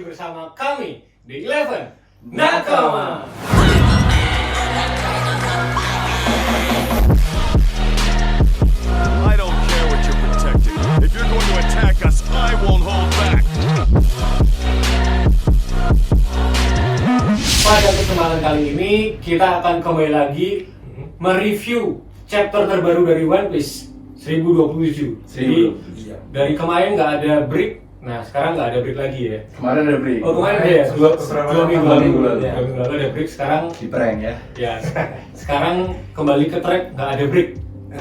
bersama kami di Eleven Nakama. I don't care what you're protecting. If you're going to attack us, I won't hold back. Pada kesempatan kali ini kita akan kembali lagi mereview chapter terbaru dari One Piece 1027. Jadi dari kemarin nggak ada break, nah sekarang nggak ada break lagi ya. Kemarin ada break. Oh kemarin ada ya, dua minggu lalu. Ya. 2 minggu lalu ada break, sekarang Di prank ya. ya sekarang kembali ke track, nggak ada break.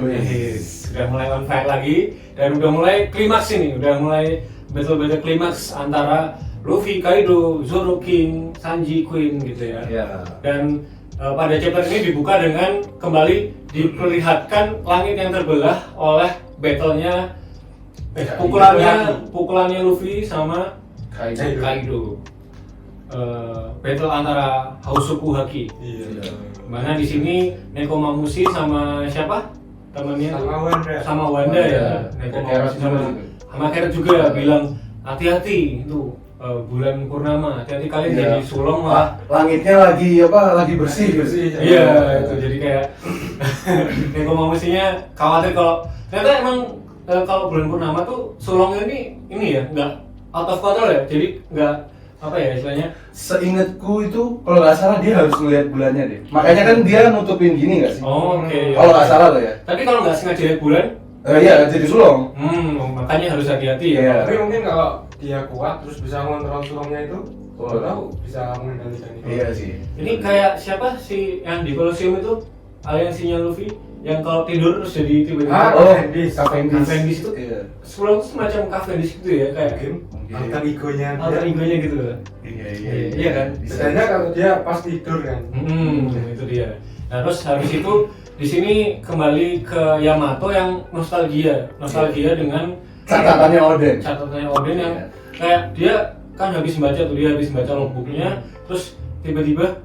Wih. Sudah mulai on fire lagi dan udah mulai klimaks ini, udah mulai battle klimaks antara Luffy, Kaido, Zoro King, Sanji, Queen gitu ya. Ya. Dan pada chapter ini dibuka dengan kembali diperlihatkan langit yang terbelah oleh battle-nya pukulannya Luffy sama Kaido. Battle antara Hausoku Haki. Iya. Mana di sini Nekomamushi sama siapa? Temannya sama Wanda ya. Nekomamushi sama Carrot juga bilang hati-hati itu bulan purnama, hati-hati kalian Iya. jadi sulong lah. Langitnya lagi bersih. Iya, itu jadi kayak Nekomamushinya khawatir kalau ternyata emang kalau bulan purnama tuh sulongnya ini ya nggak out of control ya, jadi nggak apa ya istilahnya. Seingatku itu kalau nggak salah dia harus ngelihat bulannya deh. Makanya kan dia nutupin gini nggak sih? Oh, oke. Kalau nggak salah loh ya. Tapi kalau nggak sengaja lihat bulan, Iya jadi sulong. makanya harus hati-hati ya. Iya. Tapi mungkin kalau dia kuat terus bisa mengontrol sulungnya itu, tahu bisa mengendalikan itu. Iya sih. Ini kayak siapa sih yang di Colosseum itu aliansinya Luffy yang kalau tidur terus jadi tiba-tiba Oh, Cavendish. Cavendish itu Iya. sulong itu semacam Cavendish gitu ya, kayak Alter egonya alter dia. egonya gitu loh. Iya kan? Bedanya kalau dia pas tidur kan. Itu dia. Nah, terus habis itu di sini kembali ke Yamato yang nostalgia dengan Catatannya Oden. yang kayak dia kan habis baca logbooknya, terus tiba-tiba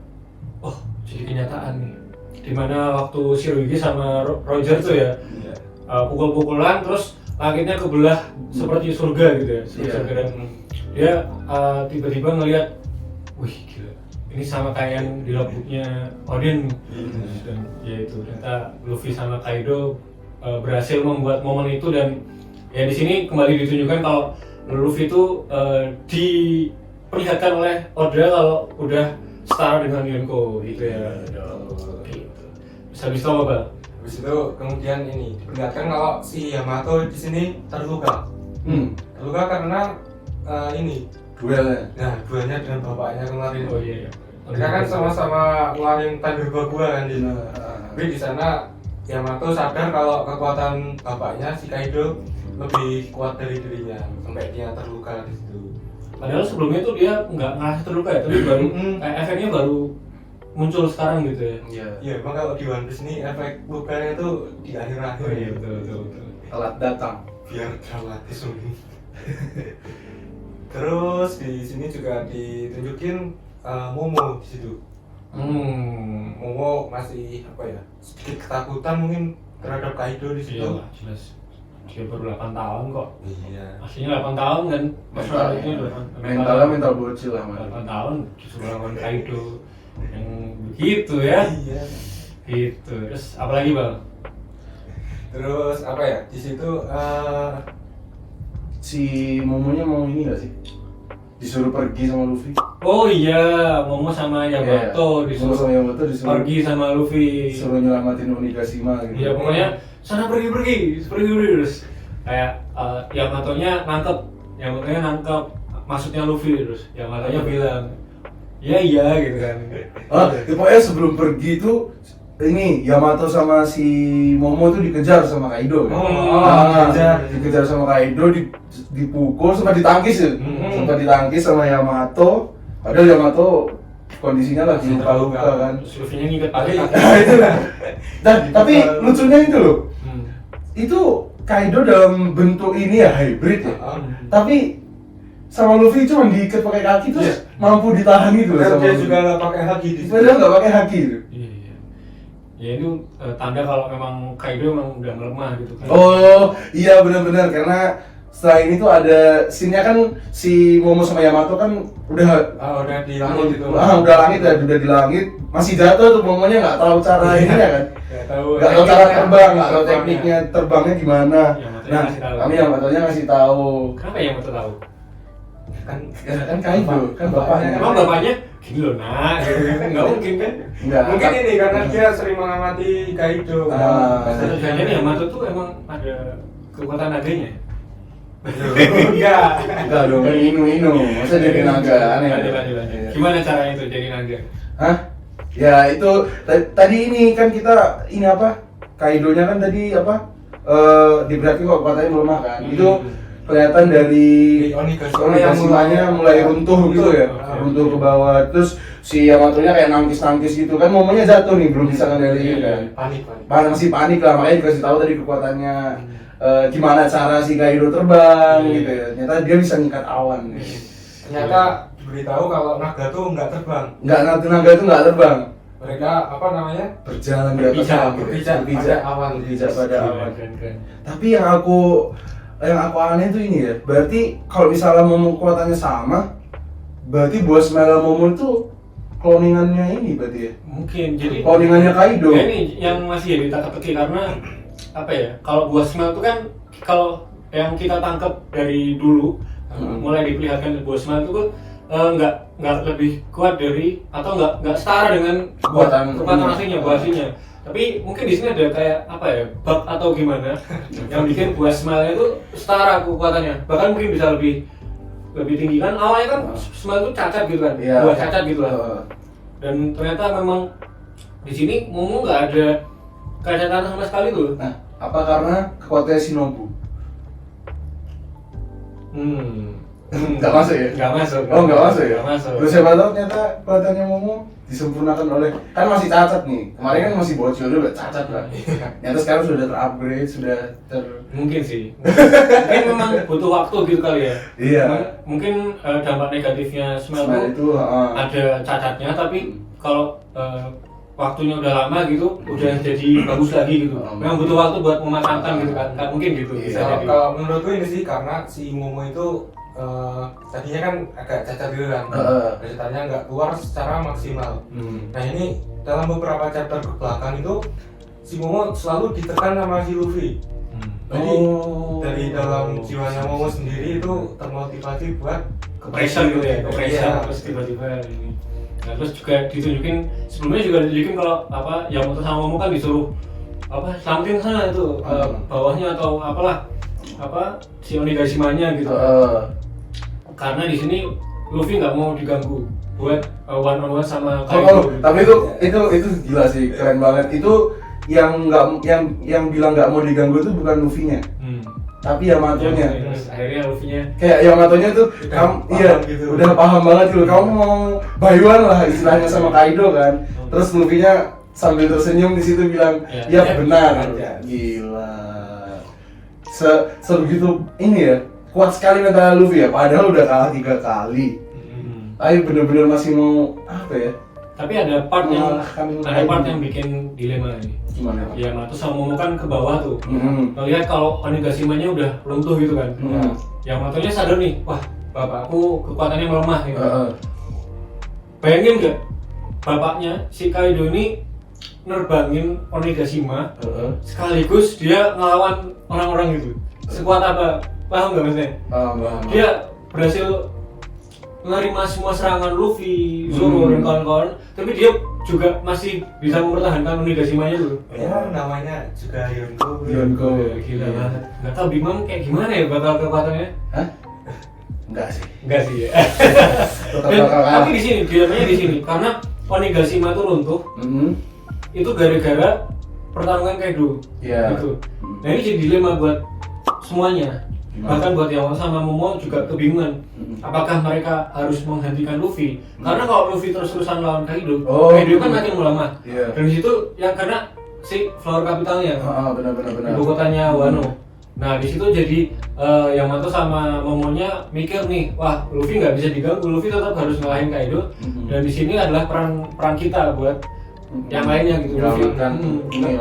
oh jadi kenyataan nih, dimana waktu Shirohige sama Roger tuh ya pukul-pukulan terus langitnya kebelah seperti surga gitu ya, surga, dan dia tiba-tiba ngelihat, wih gila, ini sama kayak yang di logbooknya Odin. Dan ya itu ternyata Luffy sama Kaido berhasil membuat momen itu, dan ya di sini kembali ditunjukkan kalau Luffy itu diperlihatkan oleh Oda kalau udah setara dengan Yonko gitu ya. Gitu. Terus habis itu apa, Bang? Habis itu kemudian ini diperlihatkan kalau si Yamato di sini terluka. Terluka karena ini Duelnya. nah duanya dengan bapaknya kemarin. Oh iya. Mereka kan sama-sama ngeluarin Thunder Bagua kan di sana. Tapi di sana Yamato sadar kalau kekuatan bapaknya si Kaido lebih kuat dari dirinya sampai dia terluka di situ. Padahal sebelumnya tuh dia nggak ngerasa terluka ya, tapi baru kayak efeknya baru muncul sekarang gitu ya. Iya. Iya, emang kalau di One Piece ini efek lukanya tuh di akhir-akhir ya. betul. Telat datang. Biar dramatis mungkin. Terus di sini juga ditunjukin Momo di situ. Momo masih apa ya, sedikit ketakutan mungkin terhadap Kaido di situ. Iya lah, jelas. Dia baru 8 tahun kok. Iya. Aslinya 8 tahun kan. Personalitinya 8 Mentalnya mental bocil lah. 8 tahun disuruh lawan Kaido yang begitu ya. Iya. Gitu. Terus apalagi, Bang? Terus apa ya? Di situ Si Momonya mau ini gak sih? Disuruh pergi sama Luffy. Oh iya, Momo sama Yamato Momo disuruh sama Yamato disuruh pergi sama Luffy. disuruh nyelamatin Onigashima gitu. Iya, pokoknya sana pergi terus kayak Yamatonya nangkep maksudnya Luffy, terus Yamatonya bilang iya gitu kan. Ya, pokoknya sebelum pergi itu ini Yamato sama si Momo tuh dikejar sama Kaido kan? Dikejar sama Kaido, dipukul sempat ditangkis ya? Sempat ditangkis sama Yamato, padahal Yamato kondisinya lagi terluka kan. Terus Luffy-nya ngikat pakai kaki. Nah itu lah. Dan tapi lucunya itu loh, itu Kaido dalam bentuk ini ya hybrid ya. Tapi sama Luffy cuma diikat pakai kaki terus mampu ditahan gitu loh dan sama dia Luffy. juga nggak pakai haki di situ. Padahal nggak pakai haki gitu. Iya. Ya itu tanda kalau memang Kaido emang udah melemah gitu kan. Oh iya benar-benar, karena setelah ini tuh ada scene-nya kan si Momo sama Yamato kan udah udah di langit itu. udah langit ya, udah di langit, masih jatuh tuh Momonya nggak tahu cara ini ya kan, Nggak tahu nggak tahu cara tekniknya. terbang, nggak tahu tekniknya terbangnya gimana. Yamatonya Nah ngasih tahu. kami Yamatonya ngasih tahu, Kenapa yang mau tahu? kan Kaido kan bapaknya kan. Emang bapaknya gini loh nak, gitu kan nggak mungkin kan? Enggak, Mungkin ini karena dia sering mengamati Kaido. Jangan Yamato tuh emang ada kekuatan naganya. Enggak. enggak dong, kan Inu, masa jadi naga, aneh. Lanjut. Gimana caranya itu jadi naga? Hah? Ya itu tadi ini kan kita ini apa? Kaidonya kan tadi apa? Diberarti kok katanya melemah kan. Itu kelihatan dari Onigashima-nya mulai runtuh gitu ya. Runtuh ke bawah. Terus si Yamatonya kayak nangkis gitu kan, momennya jatuh nih, belum bisa ngendaliin kan. Panik. Masih panik lah, makanya dikasih tahu tadi kekuatannya gimana cara si Kaido terbang gitu ya. Ternyata dia bisa ngikat awan. Ternyata diberitahu kalau naga tuh nggak terbang. Naga itu nggak terbang. Mereka apa namanya? Berjalan di atas langit. Berpijak pada awan. Berpijak pada awan. Keren. Tapi yang aku aneh tuh ini ya, berarti kalau misalnya Momo kekuatannya sama, berarti Bos Mela Momo itu cloningannya ini berarti ya? Mungkin jadi Cloningannya Kaido. ya ini yang masih jadi teka-teki karena apa ya? Kalau buah smell itu kan kalau yang kita tangkap dari dulu mulai diperlihatkan buah smell itu nggak lebih kuat dari atau nggak setara dengan Kekuatan aslinya buah aslinya. Tapi mungkin di sini ada kayak apa ya, bug atau gimana yang bikin buah smell itu setara kekuatannya, bahkan mungkin bisa lebih tinggi kan. Awalnya kan smell itu cacat gitu kan, Iya. buah cacat gitu lah. Dan ternyata memang di sini Momo nggak ada kecacatan sama sekali tuh. Nah, apa karena kekuatannya Shinobu? Nggak masuk ya? Nggak masuk. Oh nggak masuk ya? Nggak masuk. Terus siapa tahu ternyata kekuatannya Momo disempurnakan oleh, kan masih cacat nih. Kemarin kan masih bocil juga cacat lah. Ternyata sekarang sudah terupgrade, sudah Mungkin sih. Mungkin memang butuh waktu gitu kali ya. Iya. Mungkin dampak negatifnya smell Smell itu itu ada cacatnya, tapi kalau waktunya udah lama gitu, udah jadi bagus lagi gitu. Memang butuh waktu buat mematangkan gitu kan. Nggak mungkin gitu. Iya. Bisa jadi. Kalau menurutku ini sih karena si Momo itu tadinya kan agak cacat gitu kan. Ceritanya nggak keluar secara maksimal. Nah ini dalam beberapa chapter ke belakang itu si Momo selalu ditekan sama si Luffy. Jadi dari dalam jiwanya Momo sendiri itu termotivasi buat Pressure gitu ya, pressure Iya. terus tiba-tiba ini. Nah, terus juga ditunjukin sebelumnya juga ditunjukin kalau apa Yamato sama Momo kan disuruh apa selamatin sana itu bawahnya atau apalah apa si Onigashima-nya gitu. Karena di sini Luffy nggak mau diganggu buat one on one sama Kaido. tapi itu gila sih, keren banget. Itu yang bilang nggak mau diganggu itu bukan Luffy-nya, tapi Yamatonya. Terus akhirnya Luffy-nya Kayak Yamatonya tuh paham gitu. udah paham banget gitu. Kamu mau bayuan lah istilahnya sama Kaido kan. Terus Luffy-nya sambil tersenyum di situ bilang, Ya, "Ya benar." ya. Gila. Sebegitu ini ya. Kuat sekali mental Luffy ya, padahal udah kalah 3 kali. Tapi bener-bener masih mau apa ya? tapi ada part Mengalahkan Kaido. yang bikin dilema ini. Gimana? Yamato sama Momo kan ke bawah tuh. Hmm. Ngelihat kalau Onigashima-nya udah runtuh gitu kan. Yamato-nya sadar nih, wah bapakku kekuatannya melemah gitu. Bayangin nggak, bapaknya si Kaido ini nerbangin Onigashima sekaligus dia ngelawan orang-orang gitu. Sekuat apa? Paham nggak maksudnya? Paham. Dia berhasil menerima semua serangan Luffy, Zoro dan kawan-kawan, tapi dia juga masih bisa mempertahankan Onigashima-nya tuh. Ya namanya juga Yonko. Yonko. Gila banget. Nggak tahu Bimang kayak gimana ya bakal kekuatannya? Hah? Enggak sih. Enggak sih ya. Tetap Dan, bakal kalah. tapi di sini dilemanya di sini karena Onigashima tuh runtuh itu gara-gara pertarungan Kaido. Iya. Gitu. Nah ini jadi dilema buat semuanya. Bahkan buat Yamato sama Momo juga kebingungan. Apakah mereka harus menghentikan Luffy? Karena kalau Luffy terus-terusan lawan Kaido, Kaido kan makin melemah. Iya. Dan di situ yang karena si flower capitalnya, Benar. ibu kotanya Wano. Nah di situ jadi Yamato sama Momonya mikir nih, wah Luffy nggak bisa diganggu, Luffy tetap harus ngalahin Kaido. Dan di sini adalah peran kita buat yang lainnya gitu.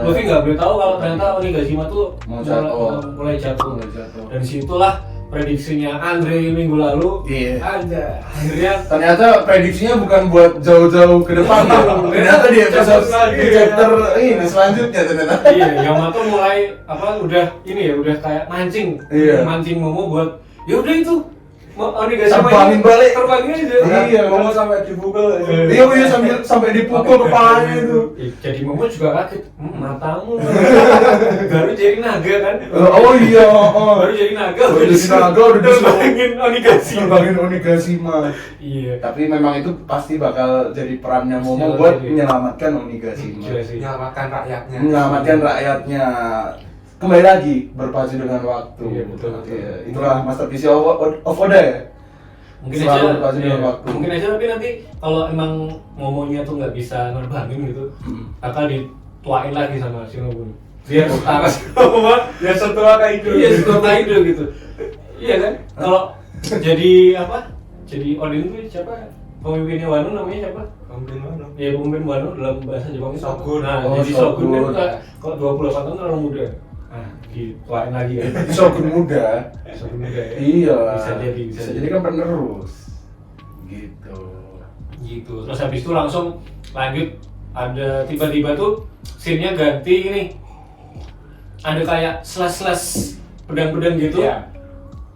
Luffy nggak boleh tahu kalau ternyata Onigashima tuh Mau jatuh. mulai jatuh. Dan disitulah prediksinya Andre minggu lalu. Iya. Ada. Akhirnya Ternyata prediksinya bukan buat jauh-jauh ke depan ya. Ternyata di episode di chapter ini selanjutnya ternyata. iya, Yamato mulai udah kayak mancing. Iya. Mancing Momo buat ya udah itu. Onigashima Terbangin balik. Terbangin aja. Iya, Momo sampai dipukul. Iya, sampai dipukul kepalanya itu. Jadi Momo juga kaget. Matamu. Baru jadi naga kan. Oh iya, Baru jadi naga. Baru jadi naga, udah disuruh terbangin Onigashima. terbangin Onigashima. Iya. Tapi memang itu pasti bakal jadi perannya Momo Sial, buat jadi. menyelamatkan Onigashima. Gila sih. Menyelamatkan rakyatnya. Menyelamatkan rakyatnya. Kembali lagi berpacu dengan waktu. Iya, betul. Iya, itulah masterpiece of Oda ya. Mungkin Selalu aja berpacu dengan iya. waktu. Mungkin aja tapi nanti kalau emang Momonya tuh nggak bisa nerbangin gitu, bakal dituain lagi sama Shinobu. Biar setara sama Ya setua Kaido. iya setua Kaido gitu. Iya kan? Kalau jadi Jadi Odin tuh siapa? Pemimpinnya Wano namanya siapa? Pemimpin mana? Ya pemimpin Wano dalam bahasa Jepang itu Shogun. Nah, Oh, jadi Shogun Shogun. kan kalau 28 tahun terlalu muda. Nah, dituain lagi kan. Shogun muda. Shogun muda ya. Iya. Bisa jadi kan penerus. Gitu. Gitu. Terus habis itu langsung lanjut ada tiba-tiba tuh scene-nya ganti ini. Ada kayak slash pedang-pedang gitu. Iya.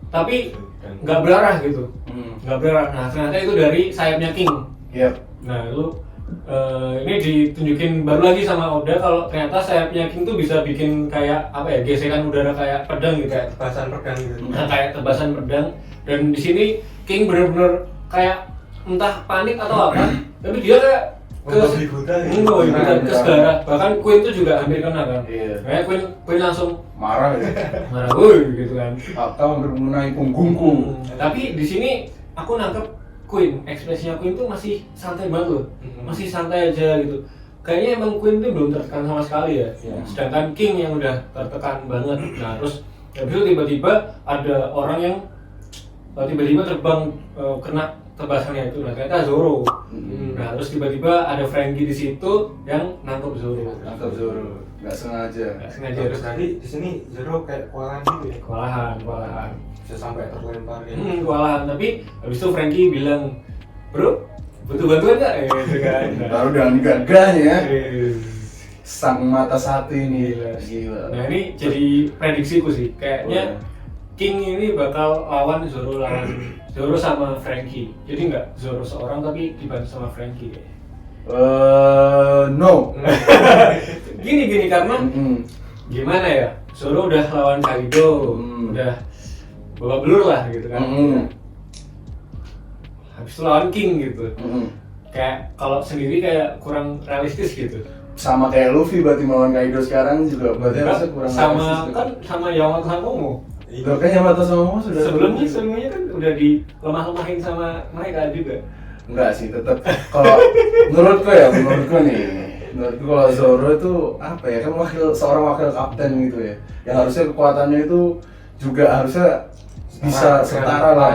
Tapi nggak berarah gitu. Hmm. Nggak berarah. Nah, ternyata itu dari sayapnya King. Yep. Nah, itu ini ditunjukin baru lagi sama Oda kalau ternyata sayapnya King tuh bisa bikin kayak gesekan udara kayak pedang gitu. Kayak tebasan pedang gitu. Nah, kayak tebasan pedang. Dan di sini King bener-bener kayak entah panik atau apa, tapi dia kayak Membeli buta gitu. ke segara. Bahkan Queen tuh juga hampir kena kan. Iya. Kayak Queen langsung Marah ya. marah, woi gitu kan. Atau hampir mengenai punggungku. Tapi di sini aku nangkep Queen, ekspresinya Queen tuh masih santai banget loh, masih santai aja gitu. Kayaknya emang Queen tuh belum tertekan sama sekali ya. Sedangkan King yang udah tertekan banget. Nah terus habis itu tiba-tiba ada orang yang tiba-tiba terbang kena tebasannya itu. Nah ternyata Zoro. Nah terus tiba-tiba ada Franky di situ yang nangkep Zoro. Nangkep Zoro. Nggak sengaja. Nggak sengaja Terus terus tadi di sini Zoro kayak kewalahan gitu ya. kewalahan. Bisa sampai terlempar ya. Kewalahan. Tapi habis itu Franky bilang, bro, butuh bantuan nggak? Gitu kan. Baru dengan gagahnya ya. Eh, Sang mata satu ini. Gila. Gila. Nah ini jadi prediksiku sih, kayaknya King ini bakal lawan Zoro sama Franky. Jadi nggak Zoro seorang tapi dibantu sama Franky kayaknya. No. Gini karena gimana ya? Zoro udah lawan Kaido, udah babak belur lah gitu kan. Habis itu lawan King gitu. Kayak kalau sendiri kayak kurang realistis gitu. Sama kayak Luffy berarti melawan Kaido sekarang juga berarti harusnya kurang sama realistis. kan sama Yamato sama Momo. Loh, kan Yamato sama Momo sudah Sebelumnya kan udah dilemah-lemahin sama mereka juga. Enggak sih, tetap kalau menurutku kalau Zoro itu apa ya, kan seorang wakil kapten gitu ya, yang harusnya kekuatannya itu juga harusnya bisa setara lah.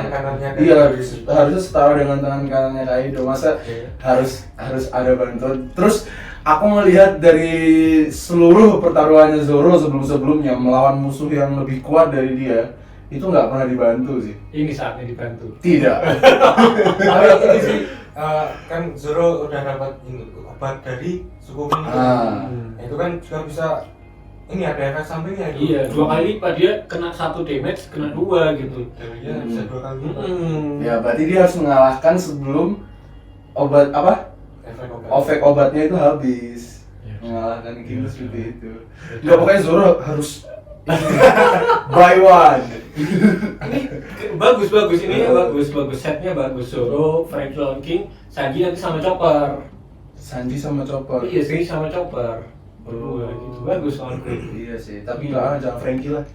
Iya, harusnya setara dengan tangan kanannya Kaido. Masa harus ada bantuan. Terus aku melihat dari seluruh pertaruhannya Zoro sebelumnya melawan musuh yang lebih kuat dari dia, itu nggak pernah dibantu sih. Ini saatnya dibantu. Tidak. Tapi ini sih kan Zoro udah dapat obat dari suku Ming. Itu kan juga bisa ini ada efek sampingnya itu. Iya, 2 kali lipat dia kena 1 damage, kena 2 gitu. Iya, bisa 2 kali lipat. Ya berarti dia harus mengalahkan sebelum obat efek obatnya itu habis. Mengalahkan King seperti itu. Enggak, pokoknya Zoro harus buy one. Ini bagus ini bagus setnya bagus. Zoro, Franky lawan King, Sanji nanti sama Chopper. Sanji sama Chopper. Iya sih sama Chopper. Berdua gitu. Bagus lawan King. Iya sih, tapi lah jangan Franky lah.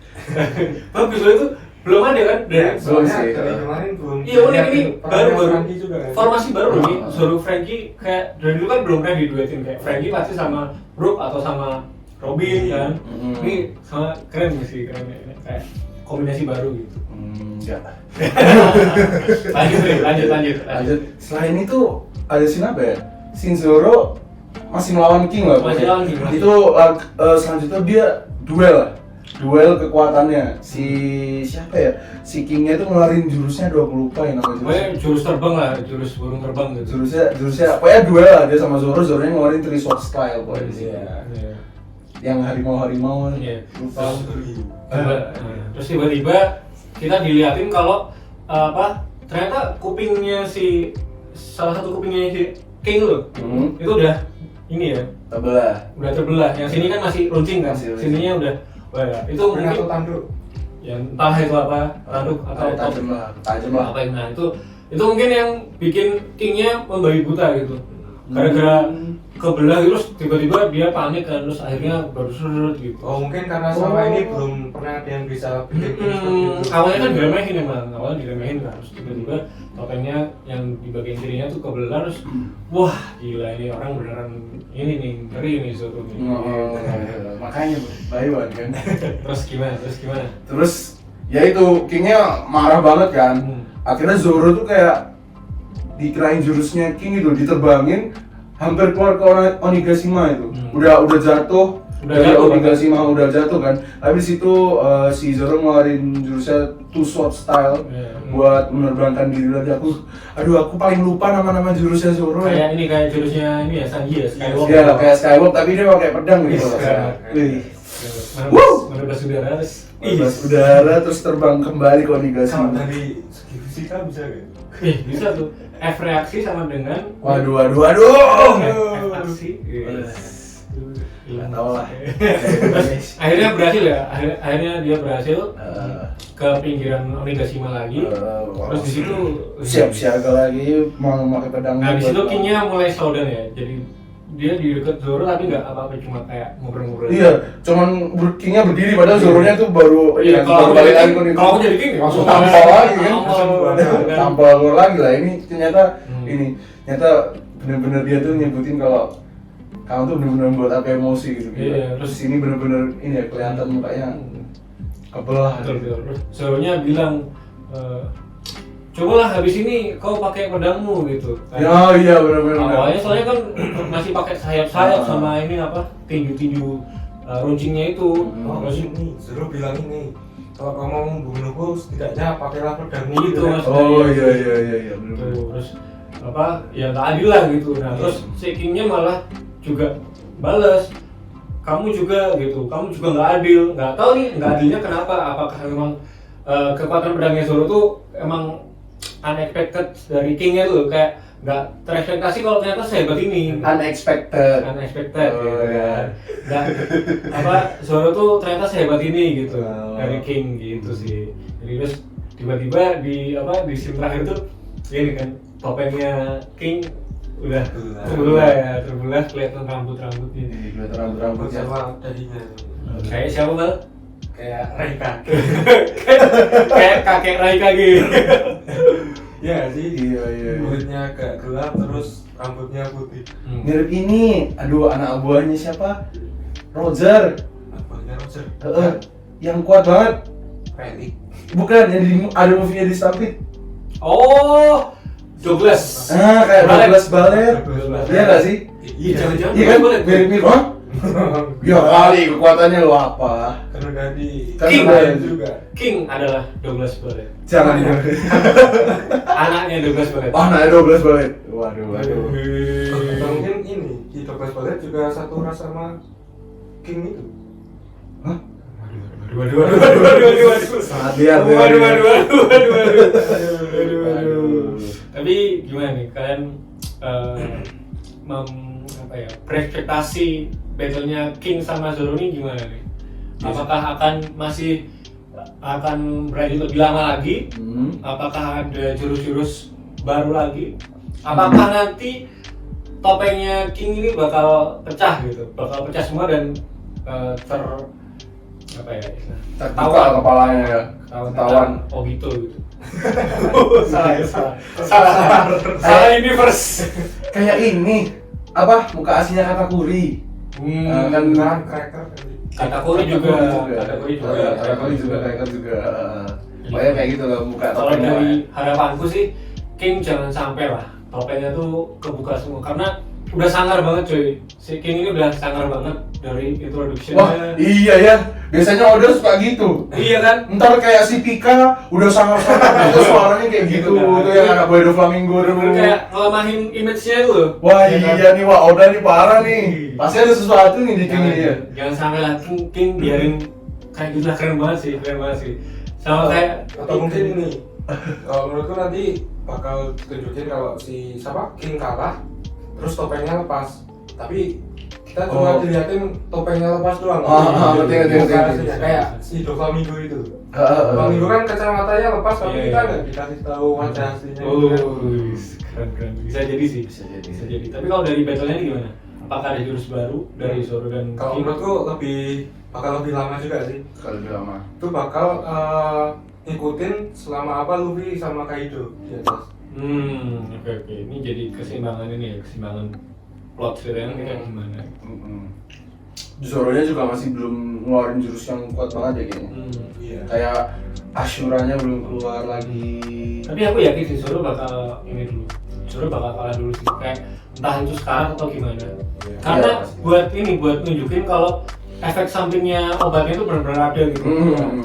Bagus loh itu. Belum ada kan? Ya, belum soalnya sih. dari kemarin belum. Iya unik ini baru Franky juga kan. formasi baru loh nih. Zoro Franky kayak dari dulu kan belum pernah diduetin kayak Franky pasti sama Brook atau sama Robin kan. Ini sama keren sih keren kayak kombinasi baru gitu. Enggak. Lanjut. Selain itu ada scene apa ya? Scene Zoro masih melawan King lah. Masih lawan King. Itu selanjutnya dia duel lah. duel kekuatannya. Siapa ya? Si Kingnya itu ngeluarin jurusnya, aduh aku lupa ya nama Pokoknya jurusnya. jurus terbang lah, jurus burung terbang gitu. Jurusnya pokoknya duel lah dia sama Zoronya ngeluarin three sword style pokoknya. Iya. Yang harimau Iya. lupa. Terus tiba-tiba kita diliatin kalau ternyata kupingnya salah satu kupingnya si King loh, itu udah ini ya, udah terbelah. Yang sini kan masih runcing kan, Masih runcing. sininya udah, itu Atau mungkin tanduk. ya entah itu apa, tanduk atau tajam lah. apa yang nah itu mungkin yang bikin Kingnya membabi buta gitu, gara-gara kebelah terus tiba-tiba dia panik kan, terus akhirnya baru surut gitu. Oh mungkin karena selama ini belum pernah ada yang bisa bikin seperti itu. Awalnya kan diremehin emang, awalnya diremehin kan, terus tiba-tiba topengnya yang di bagian kirinya tuh kebelah, terus wah gila ini orang beneran ini nih, ngeri nih Zoro nih. Makanya Bayuan kan. Terus gimana? Terus ya itu Kingnya marah banget kan. Akhirnya Zoro tuh kayak dikirain jurusnya King itu diterbangin, hampir keluar ke Onigashima itu. Udah jatuh. Dari Onigashima udah jatuh kan. Habis itu si Zoro ngeluarin jurusnya two sword style buat menerbangkan diri lagi. Aku paling lupa nama-nama jurusnya Zoro ya. Kayak jurusnya ini ya Sanji ya, Skywalk. Iya, kayak Skywalk tapi dia pakai pedang gitu. Wih. Menerbang udara terus. Bebas udara terus terbang kembali ke Kalau Onigashima. dari segi fisika bisa gak? Bisa tuh. F reaksi sama dengan Waduh. F aksi. Nggak tahu lah. Akhirnya berhasil ya. Akhirnya dia berhasil ke pinggiran Onigashima lagi. Terus di situ siap siaga lagi mau pakai pedang. Nah, di situ Kingnya mulai slowdown ya. Jadi dia di dekat Zoro tapi nggak apa-apa, cuma kayak ngobrol-ngobrol. Iya, cuman Kingnya berdiri padahal Zoronya tuh baru kalau balik lagi kalau jadi King langsung tampol lagi kan. Tampol keluar lagi lah. Ini ternyata bener-bener dia tuh nyebutin kalau kamu tuh bener-bener buat apa emosi gitu. Iya, Terus ini bener-bener ini ya kelihatan mukanya kebelah. Betul. Zoronya bilang cobalah habis ini kau pakai pedangmu gitu. Ya iya benar-benar. Awalnya soalnya kan masih pakai sayap-sayap sama ini apa tinju-tinju runcingnya itu. Terus ini Zoro bilang ini, kalau kamu mau membunuhku setidaknya pakailah pedangmu Gitu, ya. Mas. Oh iya benar. Terus ya nggak adil lah gitu. Nah terus si Kingnya malah juga balas, kamu juga nggak adil. Nggak tahu nih nggak adilnya kenapa, apakah memang kekuatan pedangnya Zoro tuh emang unexpected dari Kingnya tuh, kayak nggak terekspektasi kalau ternyata sehebat ini. Unexpected Gitu kan. Nggak Zoro tuh ternyata sehebat ini gitu dari King gitu sih. Jadi terus tiba-tiba di scene terakhir tuh ini kan topengnya King udah terbelah kelihatan rambutnya. kelihatan rambutnya. sama dadinya. Kayak siapa Bal? Kayak Reika. Kayak kakek Raika gitu. Iya sih. Iya. Kulitnya agak gelap terus rambutnya putih. Mirip ini, anak buahnya siapa? Roger. Abangnya Roger. Yang kuat banget. Relic. Bukan, yang ada movie-nya di Stampede. Oh, Douglas. Kayak Douglas Ballet. Iya nggak sih? Iya, jangan-jangan Iya kan? boleh. Mirip-mirip, hah? Ya kali, kekuatannya lo apa? Karena dari Kan King udah- juga. King adalah Douglas Ballet. Jangan ya. Anaknya Douglas Ballet. Nah, Douglas Ballet. Waduh. Atau mungkin ini di Douglas Ballet juga satu ras sama King itu. Hah? Waduh. Sangat liar. Waduh. Tapi gimana nih kalian berekspektasi battle-nya King sama Zoro ini gimana nih? Apakah akan berlanjut lebih lama lagi? Apakah ada jurus-jurus baru lagi? Apakah nanti topengnya King ini bakal pecah gitu? Bakal pecah semua dan Terbuka kepalanya ya. Ketahuan. Obito gitu. Salah universe. Kayak ini. Apa? Muka aslinya Katakuri. Kan Cracker. Katakuri juga. Katakuri juga cracker juga. Pokoknya kayak gitu lah muka Kalau topengnya. dari harapanku sih King jangan sampai lah topengnya tuh kebuka semua, karena udah sangar banget cuy. Si King ini udah sangar banget dari introduction. Wah, iya ya. Biasanya Oda suka gitu. Iya kan? Ntar kayak si Pika udah sangat-sangat itu suaranya kayak gitu, tuh yang anak Boy do Flamingo tuh. Kayak ngelemahin image-nya itu loh. Wah Ya kan? iya nih, wah Oda nih parah nih. Pasti ada sesuatu nih di King ini ya. Jangan sampai lah King biarin kayak gitu lah, keren banget sih. Sama kayak atau mungkin ini kalau menurutku nanti bakal tunjukin kalau si siapa King kalah terus topengnya lepas, tapi kita cuma diliatin topengnya lepas doang. Ngerti. Kayak si Doflamingo itu. Doflamingo kan kacamatanya lepas, tapi kita nggak dikasih tahu wajah aslinya. Keren. Bisa jadi sih. Bisa jadi. Tapi kalau dari battle-nya ini gimana? Apakah ada jurus baru dari Zoro dan Kalau King? menurutku bakal lebih lama juga sih. Kalau lebih lama. Itu bakal ngikutin selama apa Luffy sama Kaido di atas. Oke. Ini jadi keseimbangan ini ya, keseimbangan plot ceritanya kayak gimana? Zoro-nya juga masih belum ngeluarin jurus yang kuat banget ya kayaknya. Iya. Kayak Ashura-nya belum keluar lagi. Tapi aku yakin sih Zoro bakal ini dulu. Zoro bakal kalah dulu sih. Kayak entah itu sekarang atau gimana. Karena buat nunjukin kalau efek sampingnya obatnya itu benar-benar ada gitu.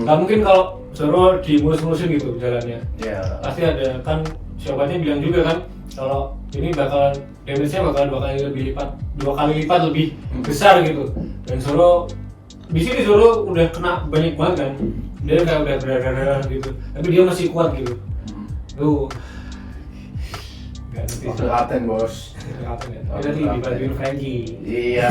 Gak mungkin kalau Zoro dimulus-mulusin gitu jalannya. Iya. Pasti ada kan, si obatnya bilang juga kan kalau ini bakal damage-nya bakal dua kali lipat lebih besar gitu. Dan Zoro di sini Zoro udah kena banyak banget kan. Dia kayak udah berdarah gitu. Tapi dia masih kuat gitu. Tuh. Gak ngerti. Telaten bos. Kapan ya? Tapi nanti dibantuin Frankie. Iya,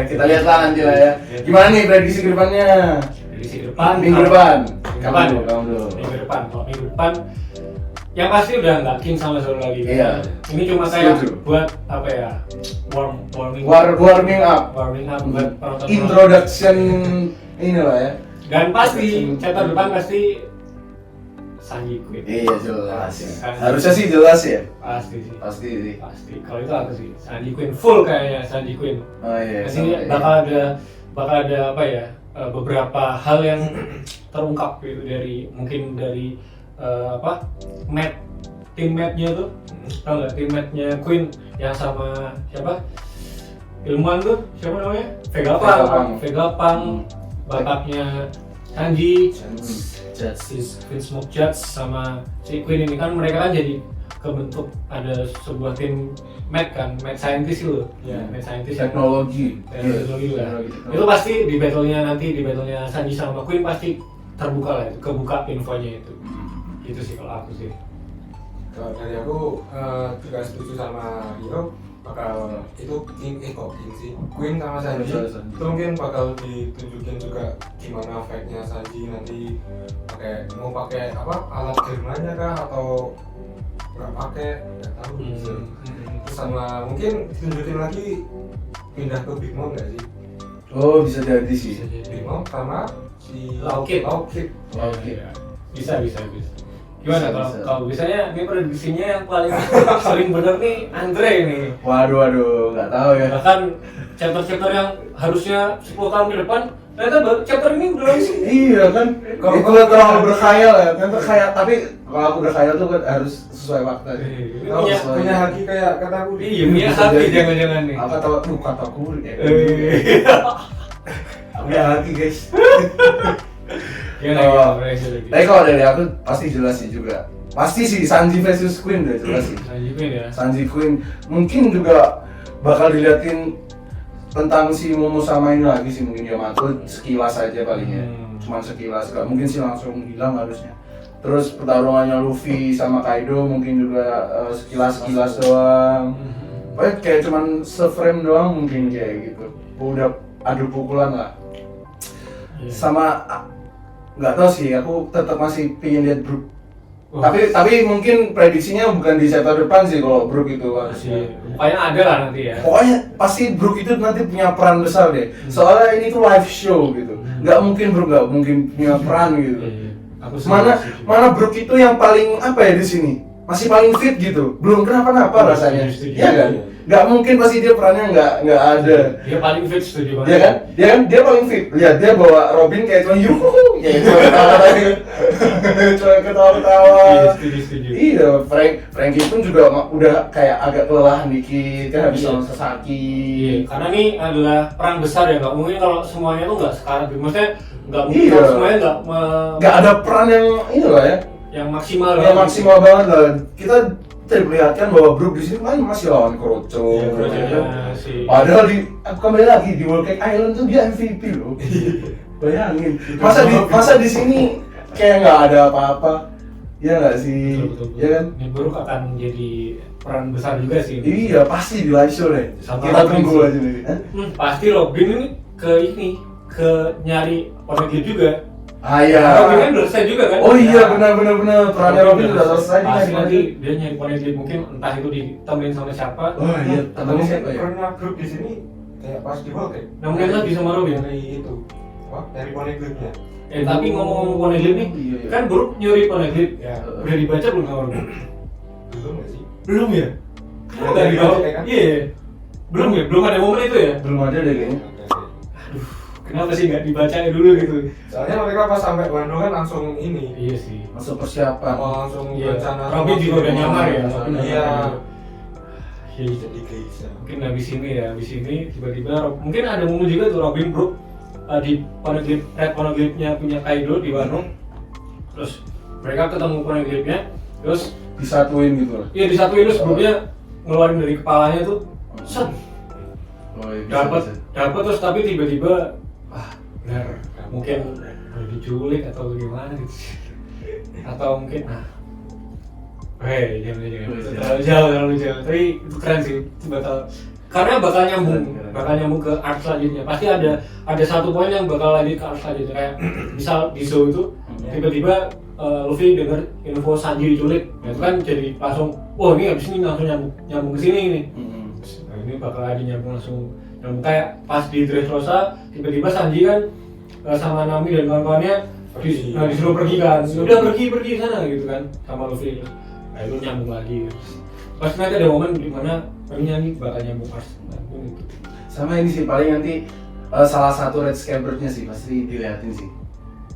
kita lihat lah nanti lah ya. Gimana nih prediksi ke depannya? Prediksi ke depan. Minggu depan. Kamu dulu. Minggu depan. Kalau minggu depan yang pasti udah nggak King sama Zoro lagi. Iya. Ini cuma kayak Setuju. buat apa ya? Warming Up. buat penonton. Introduction inilah ya. Dan pasti chapter depan pasti Sanji Queen. Iya jelas. Sanji. Harusnya sih jelas ya. Pasti sih. Pasti sih. Pasti. Kalau itu aku sih Sanji Queen full kayaknya Sanji Queen. Oh iya. Pasti bakal ada apa ya? Beberapa hal yang terungkap gitu mungkin dari teammate-nya tuh, tau nggak teammate-nya Queen yang sama siapa? Ilmuwan tuh, siapa namanya? Vegapunk, bapaknya Sanji, si Queen Smoke Judge sama si Queen ini kan mereka kan jadi kebentuk ada sebuah tim Mad scientist gitu. Iya. Mad scientist Teknologi. teknologi lah. Itu pasti di battle-nya Sanji sama Queen pasti terbuka lah, kebuka infonya itu. Itu sih kalau aku sih. Kalau dari aku juga setuju sama Rio, bakal itu King sih, Queen sama Sanji. Itu mungkin bakal ditunjukin juga gimana efeknya Sanji nanti mau pakai apa alat Germanya kah atau nggak pakai, nggak tahu. Terus sama mungkin ditunjukin lagi pindah ke Big Mom nggak sih? Oh bisa jadi sih. Big Mom sama si Laukit. Oke. Bisa. Gimana Bisa. kalau biasanya ini prediksinya yang paling sering bener nih Andre nih. Waduh, nggak tahu ya. Bahkan chapter yang harusnya 10 tahun ke depan, ternyata chapter ini udah langsung. Iya kan, kalau itu terlalu berkhayal ya, kan terkhayal. Tapi kalau aku berkhayal tuh kan harus sesuai fakta. Ini Kalau punya- sesuai- punya haki kayak kataku. Iya, punya hati jangan-jangan nih. Apa kataku ya? Punya hati guys. Gimana? Tapi kalau dari aku pasti jelas sih juga. Pasti sih Sanji versus Queen udah jelas sih. Sanji Queen ya. Sanji Queen mungkin juga bakal diliatin tentang si Momo sama ini lagi sih, mungkin Yamato sekilas aja palingnya. Cuman sekilas, gak mungkin sih langsung hilang harusnya. Terus pertarungannya Luffy sama Kaido mungkin juga sekilas doang. Pokoknya kayak cuman se-frame doang mungkin kayak gitu. Udah adu pukulan lah. Sama nggak tahu sih, aku tetap masih pengen lihat Brook. Tapi mungkin prediksinya bukan di chapter depan sih kalau Brook itu harusnya. Pokoknya ada lah nanti ya. Pokoknya pasti Brook itu nanti punya peran besar deh. Soalnya ini tuh live show gitu. Nggak mungkin Brook nggak mungkin punya peran gitu. Aku setuju. Mana Brook itu yang paling apa ya di sini? Masih paling fit gitu. Belum kenapa-napa rasanya. Setuju. Iya kan? nggak mungkin pasti dia perannya nggak ada. Dia paling fit, setuju banget. Dia kan? Dia paling fit. Lihat dia bawa Robin kayak cuma yuhu, kayak cuma ketawa cuma ketawa-ketawa. Iya, setuju. Iya, Frankie pun juga udah kayak agak kelelahan dikit kan habis lawan Sasaki. Iya, karena ini adalah perang besar ya, nggak mungkin kalau semuanya tuh nggak sekarat gitu. Maksudnya nggak mungkin Iya. kalau semuanya Nggak ada peran yang ini lah ya. yang maksimal Yang maksimal banget lah. Kita terlihatkan bahwa Brook di sini kan masih lawan Kroco. Iya, Kroco-nya si- Padahal kembali lagi di World Cake Island tuh dia MVP loh. Bayangin. Masa di sini kayak nggak ada apa-apa. Iya nggak sih? Betul. Iya kan? Ini Brook akan jadi peran besar juga sih. Iya pasti di live show deh. Sama Kita Robin tunggu sih. aja nih. Hah? Pasti Robin ini ke nyari Poneglyph juga. Ah iya. Robin kan udah selesai juga kan? Oh iya benar. Perannya Robin udah selesai. Pasti nih. nanti dia nyari Poneglyph, mungkin entah itu ditemenin sama siapa. Oh iya. Atau Ketemu siapa ya? Karena grup di sini kayak pas di World Cake. Nah, mungkin lagi sama Robin. Dari itu. Apa? Dari Poneglyphnya. Tapi ngomong-ngomong Poneglyph nih, Iya. kan Brook nyuri Poneglyph. Ya. Udah dibaca belum sama Robin? Belum nggak sih? Belum ya? Belum Nggak dari dibaca World Cake kan? Iya. Belum ya? Belum ada momen itu ya? Belum ada deh kayaknya. Kenapa sih nggak dibaca dulu gitu? Soalnya mereka pas sampai Wano kan langsung ini. Iya sih. Masuk persiapan. Langsung Iya. rencana. Robin juga udah nyamar ya. Robin udah Iya. nyamar. Iya. Jadi geisha. Mungkin habis ini tiba-tiba mungkin ada momen juga tuh Robin Brook di Poneglyph-nya punya Kaido di Wano. Terus mereka ketemu Poneglyph-nya, terus Disatuin gitu lah. iya disatuin, terus Brooknya ngeluarin dari kepalanya tuh, set, Oh iya. bisa. dapat terus tapi tiba-tiba benar mungkin udah diculik atau gimana gitu, atau mungkin jangan terlalu jauh, tapi itu keren sih, itu bakal nyambung ke art selanjutnya. Pasti ada satu poin yang bakal lanjut ke art selanjutnya, kayak misal di show itu tiba-tiba Luffy denger info Sanji diculik, nah itu kan jadi langsung, ini abis ini langsung nyambung ke sini nih. Nah ini bakal ada langsung nyambung kayak pas di Dressrosa tiba-tiba Sanji kan sama Nami dan kawan-kawannya disuruh pergi kan, udah pergi sana gitu kan sama Luffy. Nah itu nyambung lagi. Pasti nanti ada momen di mana nyanyi bakal nyambung pas. Sama ini sih paling nanti salah satu Red Scabbard-nya sih pasti dilihatin sih.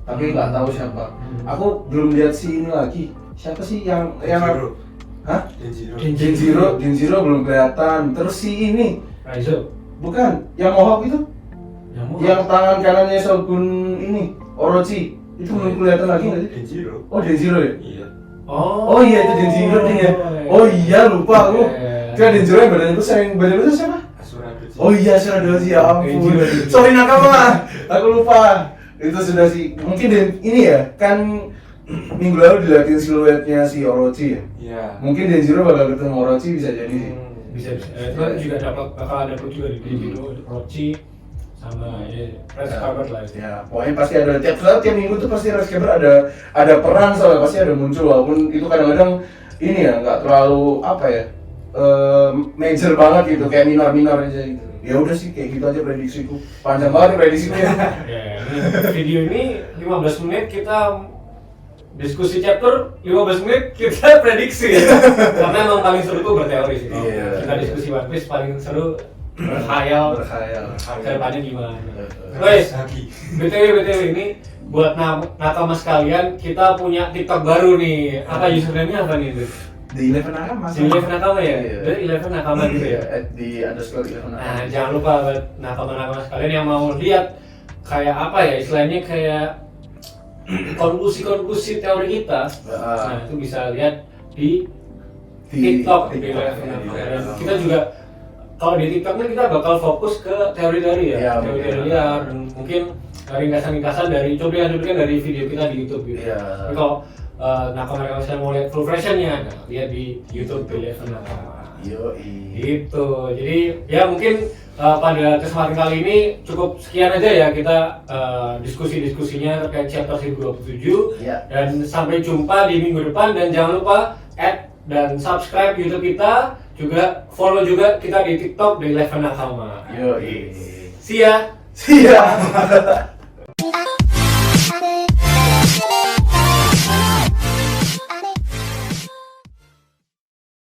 Tapi nggak tahu siapa. Aku belum lihat si ini lagi. Siapa sih yang Denjiro. Hah? Denjiro. Denjiro belum kelihatan. Terus si ini Raizo, bukan yang Mohawk itu? Yang tangan kanannya Shogun ini Orochi itu belum kelihatan lagi nggak sih? Denjiro. Oh Denjiro ya? Iya. Oh iya itu Denjiro nih ya. Oh iya lupa aku. Kan Denjiro yang badannya besar, yang badannya besar siapa? Asura Doji. Oh iya Asura Doji, ya ampun. Denjiro. Sorry nakama, aku lupa. Itu sudah sih. Mungkin ini ya kan minggu lalu dilihatin siluetnya si Orochi ya. Iya. Mungkin Denjiro bakal ketemu Orochi bisa jadi sih. bisa. Itu juga bakal ada juga di Denjiro, Orochi sama Red Scabbard lah. Ya, pokoknya pasti ada tiap minggu tuh pasti Red Scabbard ada peran soalnya pasti ada muncul walaupun itu kadang-kadang ini ya nggak terlalu apa ya major banget gitu kayak minor aja gitu. Ya udah sih kayak gitu aja prediksiku. Panjang banget nih prediksiku ya. Ya, ini video ini 15 menit kita diskusi chapter, 15 menit kita prediksi ya. Karena emang paling seru tuh berteori sih. Iya. Kita diskusi One Piece paling seru berkhayal. Ke depannya gimana. Guys, BTW ini buat nakama sekalian, kita punya TikTok baru nih. Apa username-nya apa nih? Di Eleven Nakama. Di Eleven Nakama ya? Iya. Dari Eleven Nakama gitu ya? Di _Eleven Nakama. Nah, jangan lupa buat nakama-nakama sekalian yang mau lihat kayak apa ya, istilahnya kayak konklusi teori kita. Nah, itu bisa lihat di TikTok di Eleven Nakama. Dan kita juga kalau di TikTok ini kita bakal fokus ke teori-teori ya, Iya, teori-teori liar dan mungkin ringkasan-ringkasan dari cuplikan-cuplikan dari video kita di YouTube gitu. Iya. Tapi kalau nakama-nakama saya mau lihat full versionnya, lihat di YouTube Eleven Nakama. Gitu. Jadi ya mungkin pada kesempatan kali ini cukup sekian aja ya kita diskusi-diskusinya terkait chapter 1027. Iya. Dan sampai jumpa di minggu depan dan jangan lupa add dan subscribe YouTube kita, juga follow juga kita di TikTok di Eleven Nakama. Yoi. See ya. Siap.